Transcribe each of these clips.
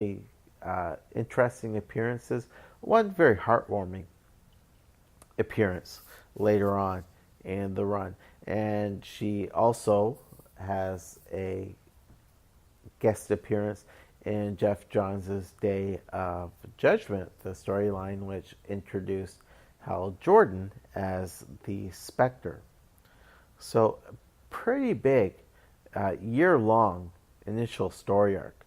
interesting appearances. One very heartwarming appearance later on in the run. And she also has a guest appearance in Jeff Johns' Day of Judgment, the storyline which introduced Hal Jordan as the Spectre. So, pretty big, year-long initial story arc.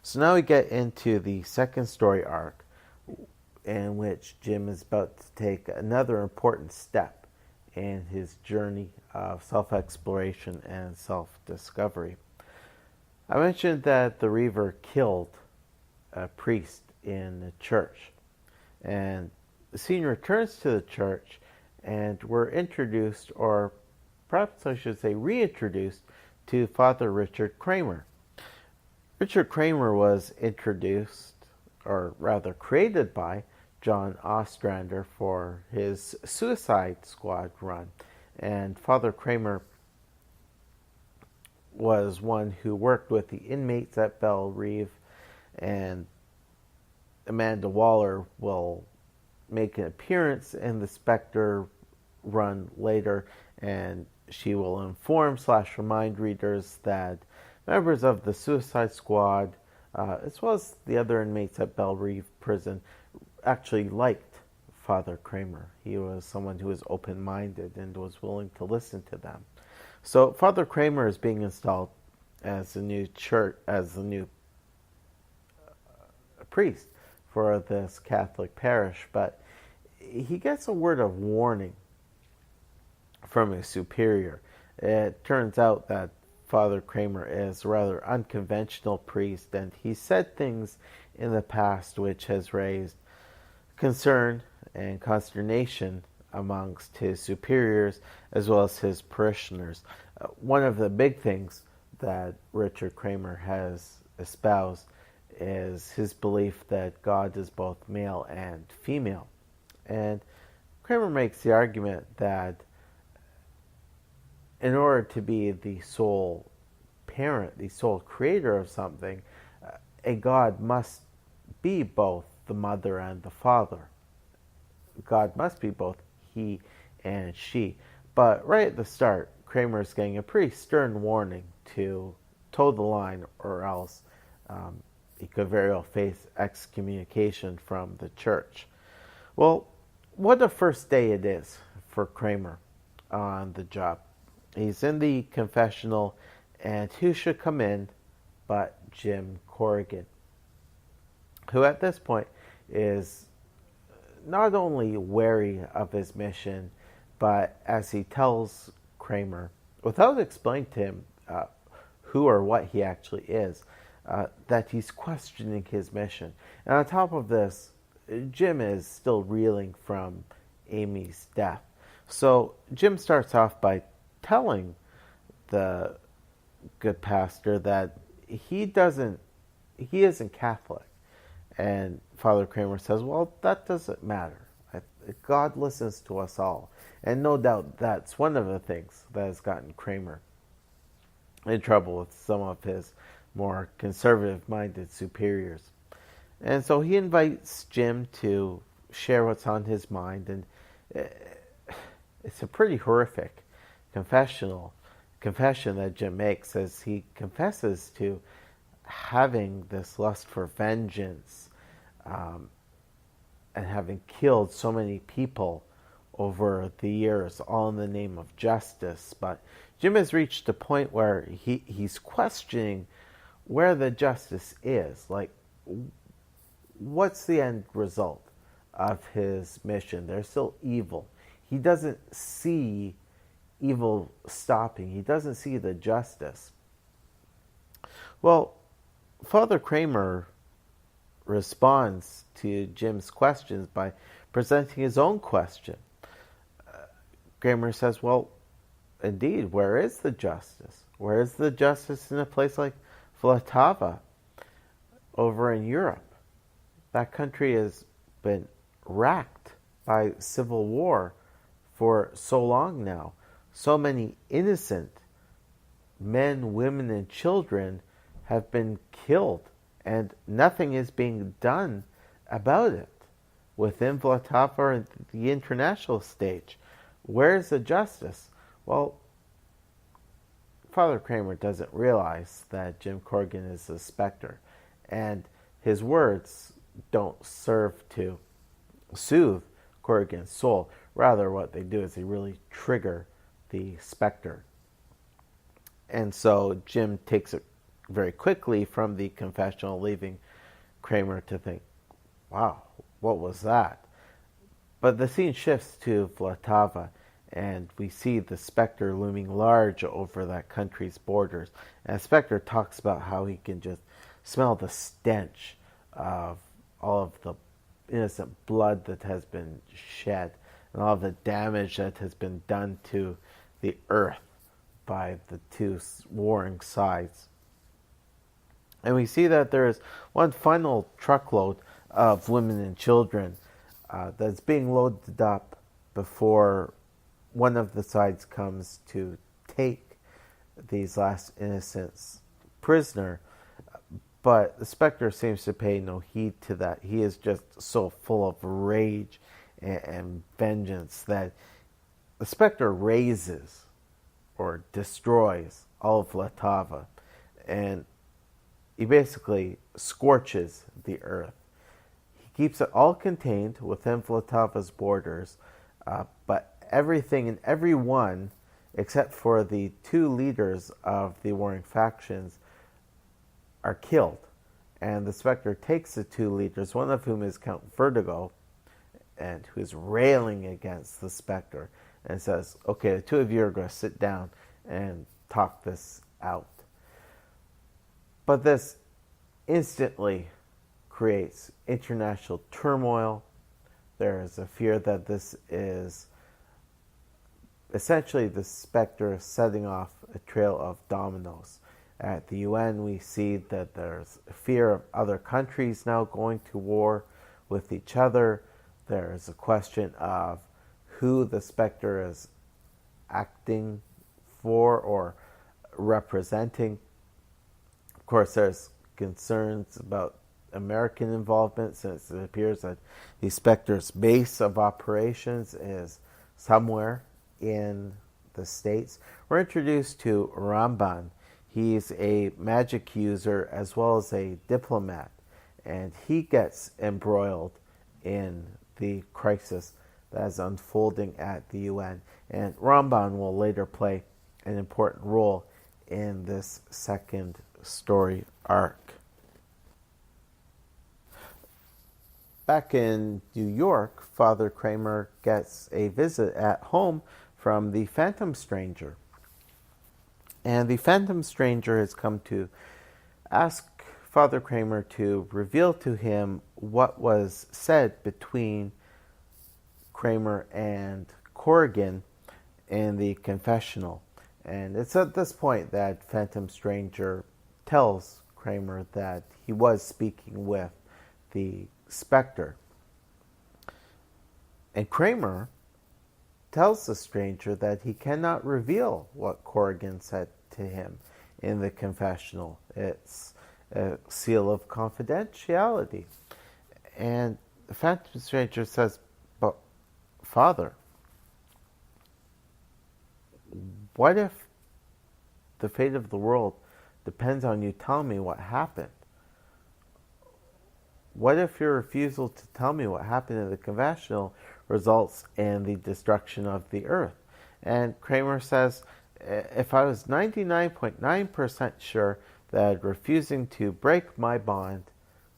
So now we get into the second story arc, in which Jim is about to take another important step in his journey of self-exploration and self-discovery. I mentioned that the Reaver killed a priest in the church, and the scene returns to the church, and we're introduced, or perhaps I should say reintroduced, to Father Richard Kramer. Richard Kramer was introduced, or rather created by John Ostrander for his Suicide Squad run. And Father Kramer was one who worked with the inmates at Belle Reve, and Amanda Waller will make an appearance in the Spectre run later, and she will inform / remind readers that members of the Suicide Squad, as well as the other inmates at Belle Reve Prison, actually liked Father Kramer. He was someone who was open-minded and was willing to listen to them. So Father Kramer is being installed as the new priest for this Catholic parish, but he gets a word of warning from his superior. It turns out that Father Kramer is a rather unconventional priest, and he said things in the past which has raised concern and consternation amongst his superiors as well as his parishioners. One of the big things that Richard Kramer has espoused is his belief that God is both male and female. And Kramer makes the argument that in order to be the sole parent, the sole creator of something, a God must be both the mother and the father. God must be both he and she. But right at the start, Kramer is getting a pretty stern warning to toe the line, or else he could very well face excommunication from the church. Well, what a first day it is for Kramer on the job. He's in the confessional, and who should come in but Jim Corrigan, who at this point is not only wary of his mission, but as he tells Kramer, without explaining to him who or what he actually is, that he's questioning his mission. And on top of this, Jim is still reeling from Amy's death. So Jim starts off by telling the good pastor that he isn't Catholic. And Father Kramer says, well, that doesn't matter. God listens to us all. And no doubt that's one of the things that has gotten Kramer in trouble with some of his more conservative-minded superiors. And so he invites Jim to share what's on his mind, and it's a pretty horrific confession that Jim makes, as he confesses to having this lust for vengeance, and having killed so many people over the years, all in the name of justice. But Jim has reached a point where he's questioning where the justice is. Like, what's the end result of his mission? There's still evil. He doesn't see evil stopping. He doesn't see the justice. Well, Father Kramer responds to Jim's questions by presenting his own question. Kramer says, well, indeed, where is the justice? Where is the justice in a place like Vltava over in Europe? That country has been racked by civil war for so long now. So many innocent men, women, and children have been killed and nothing is being done about it within Vltava and the international stage. Where's the justice? Well, Father Kramer doesn't realize that Jim Corrigan is a Spectre, and his words don't serve to soothe Corrigan's soul. Rather, what they do is they really trigger the Spectre. And so Jim takes it very quickly from the confessional, leaving Kramer to think, wow, what was that? But the scene shifts to Vltava, and we see the Spectre looming large over that country's borders. And Spectre talks about how he can just smell the stench of all of the innocent blood that has been shed and all of the damage that has been done to the earth by the two warring sides. And we see that there is one final truckload of women and children that's being loaded up before one of the sides comes to take these last innocents prisoner. But the Spectre seems to pay no heed to that. He is just so full of rage and vengeance that the Spectre razes or destroys all of Vltava, and he basically scorches the earth. He keeps it all contained within Vltava's borders, but everything and everyone, except for the two leaders of the warring factions, are killed. And the Spectre takes the two leaders, one of whom is Count Vertigo, and who is railing against the Spectre, and says, okay, the two of you are going to sit down and talk this out. But this instantly creates international turmoil. There is a fear that this is essentially the Spectre setting off a trail of dominoes. At the UN, we see that there's a fear of other countries now going to war with each other. There is a question of who the Spectre is acting for or representing. Of course, there's concerns about American involvement, since it appears that the Spectre's base of operations is somewhere in the States. We're introduced to Ramban. He's a magic user as well as a diplomat, and he gets embroiled in the crisis that is unfolding at the UN. And Ramban will later play an important role in this second story arc. Back in New York, Father Kramer gets a visit at home from the Phantom Stranger. And the Phantom Stranger has come to ask Father Kramer to reveal to him what was said between Kramer and Corrigan in the confessional. And it's at this point that Phantom Stranger tells Kramer that he was speaking with the Spectre. And Kramer tells the stranger that he cannot reveal what Corrigan said to him in the confessional. It's a seal of confidentiality. And the Phantom Stranger says, but Father, what if the fate of the world depends on you telling me what happened? What if your refusal to tell me what happened in the confessional results in the destruction of the earth? And Kramer says, if I was 99.9% sure that refusing to break my bond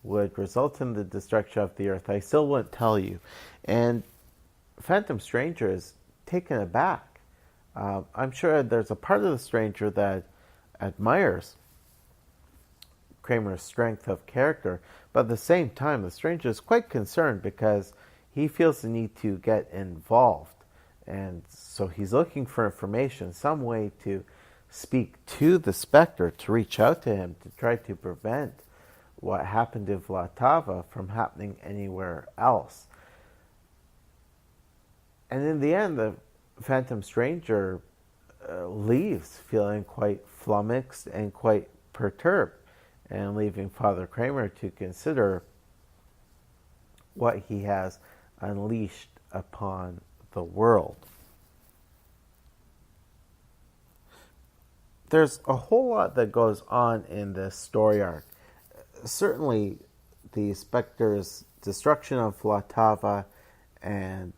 would result in the destruction of the earth, I still wouldn't tell you. And Phantom Stranger is taken aback. I'm sure there's a part of the stranger that admires Kramer's strength of character, but at the same time, the stranger is quite concerned because he feels the need to get involved. And so he's looking for information, some way to speak to the Spectre, to reach out to him, to try to prevent what happened in Vltava from happening anywhere else. And in the end, the Phantom Stranger leaves feeling quite flummoxed and quite perturbed. and leaving Father Kramer to consider what he has unleashed upon the world. There's a whole lot that goes on in this story arc. Certainly, the Spectre's destruction of Vlatava and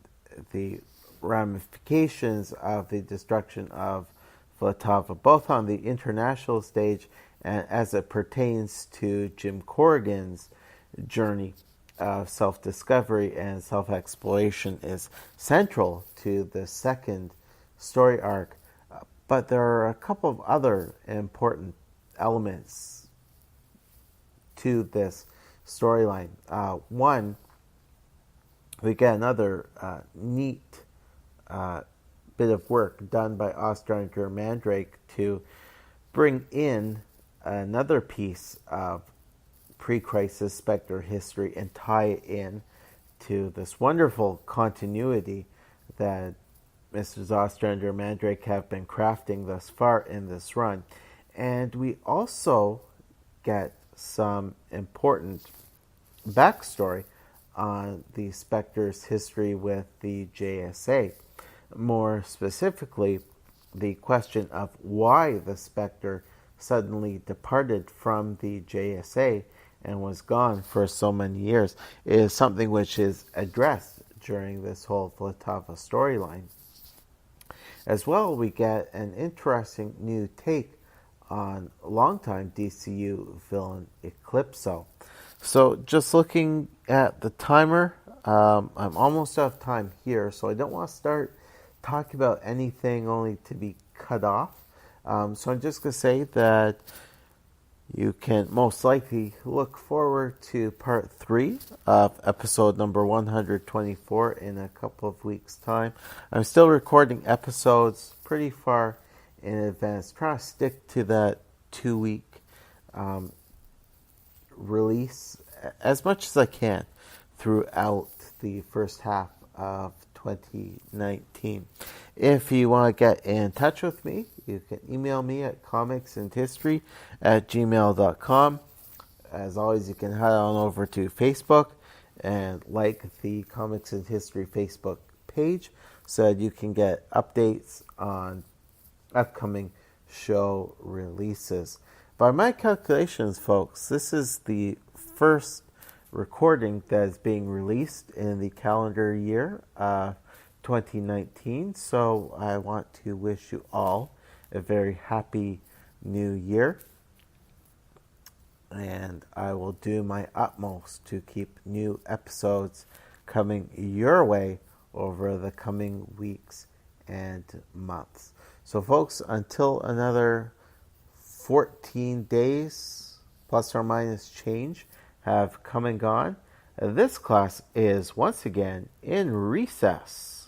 the ramifications of the destruction of Vlatava, both on the international stage and as it pertains to Jim Corrigan's journey of self-discovery and self-exploration, is central to the second story arc. But there are a couple of other important elements to this storyline. One, we get another neat bit of work done by Ostrander-Mandrake to bring in another piece of pre-crisis Spectre history and tie it in to this wonderful continuity that Mr. Ostrander-Mandrake have been crafting thus far in this run. And we also get some important backstory on the Spectre's history with the JSA. More specifically, the question of why the Spectre suddenly departed from the JSA and was gone for so many years is something which is addressed during this whole Vlatava storyline. As well, we get an interesting new take on longtime DCU villain Eclipso. So just looking at the timer, I'm almost out of time here, so I don't want to start talking about anything only to be cut off. So I'm just going to say that you can most likely look forward to part 3 of episode number 124 in a couple of weeks' time. I'm still recording episodes pretty far in advance. Try to stick to that 2-week release as much as I can throughout the first half of 2019. If you want to get in touch with me, you can email me at comicsandhistory@gmail.com. As always, you can head on over to Facebook and like the Comics and History Facebook page so that you can get updates on upcoming show releases. By my calculations, folks, this is the first recording that is being released in the calendar year 2019. So I want to wish you all a very happy new year. And I will do my utmost to keep new episodes coming your way over the coming weeks and months. So folks, until another 14 days, plus or minus change, have come and gone, this class is once again in recess.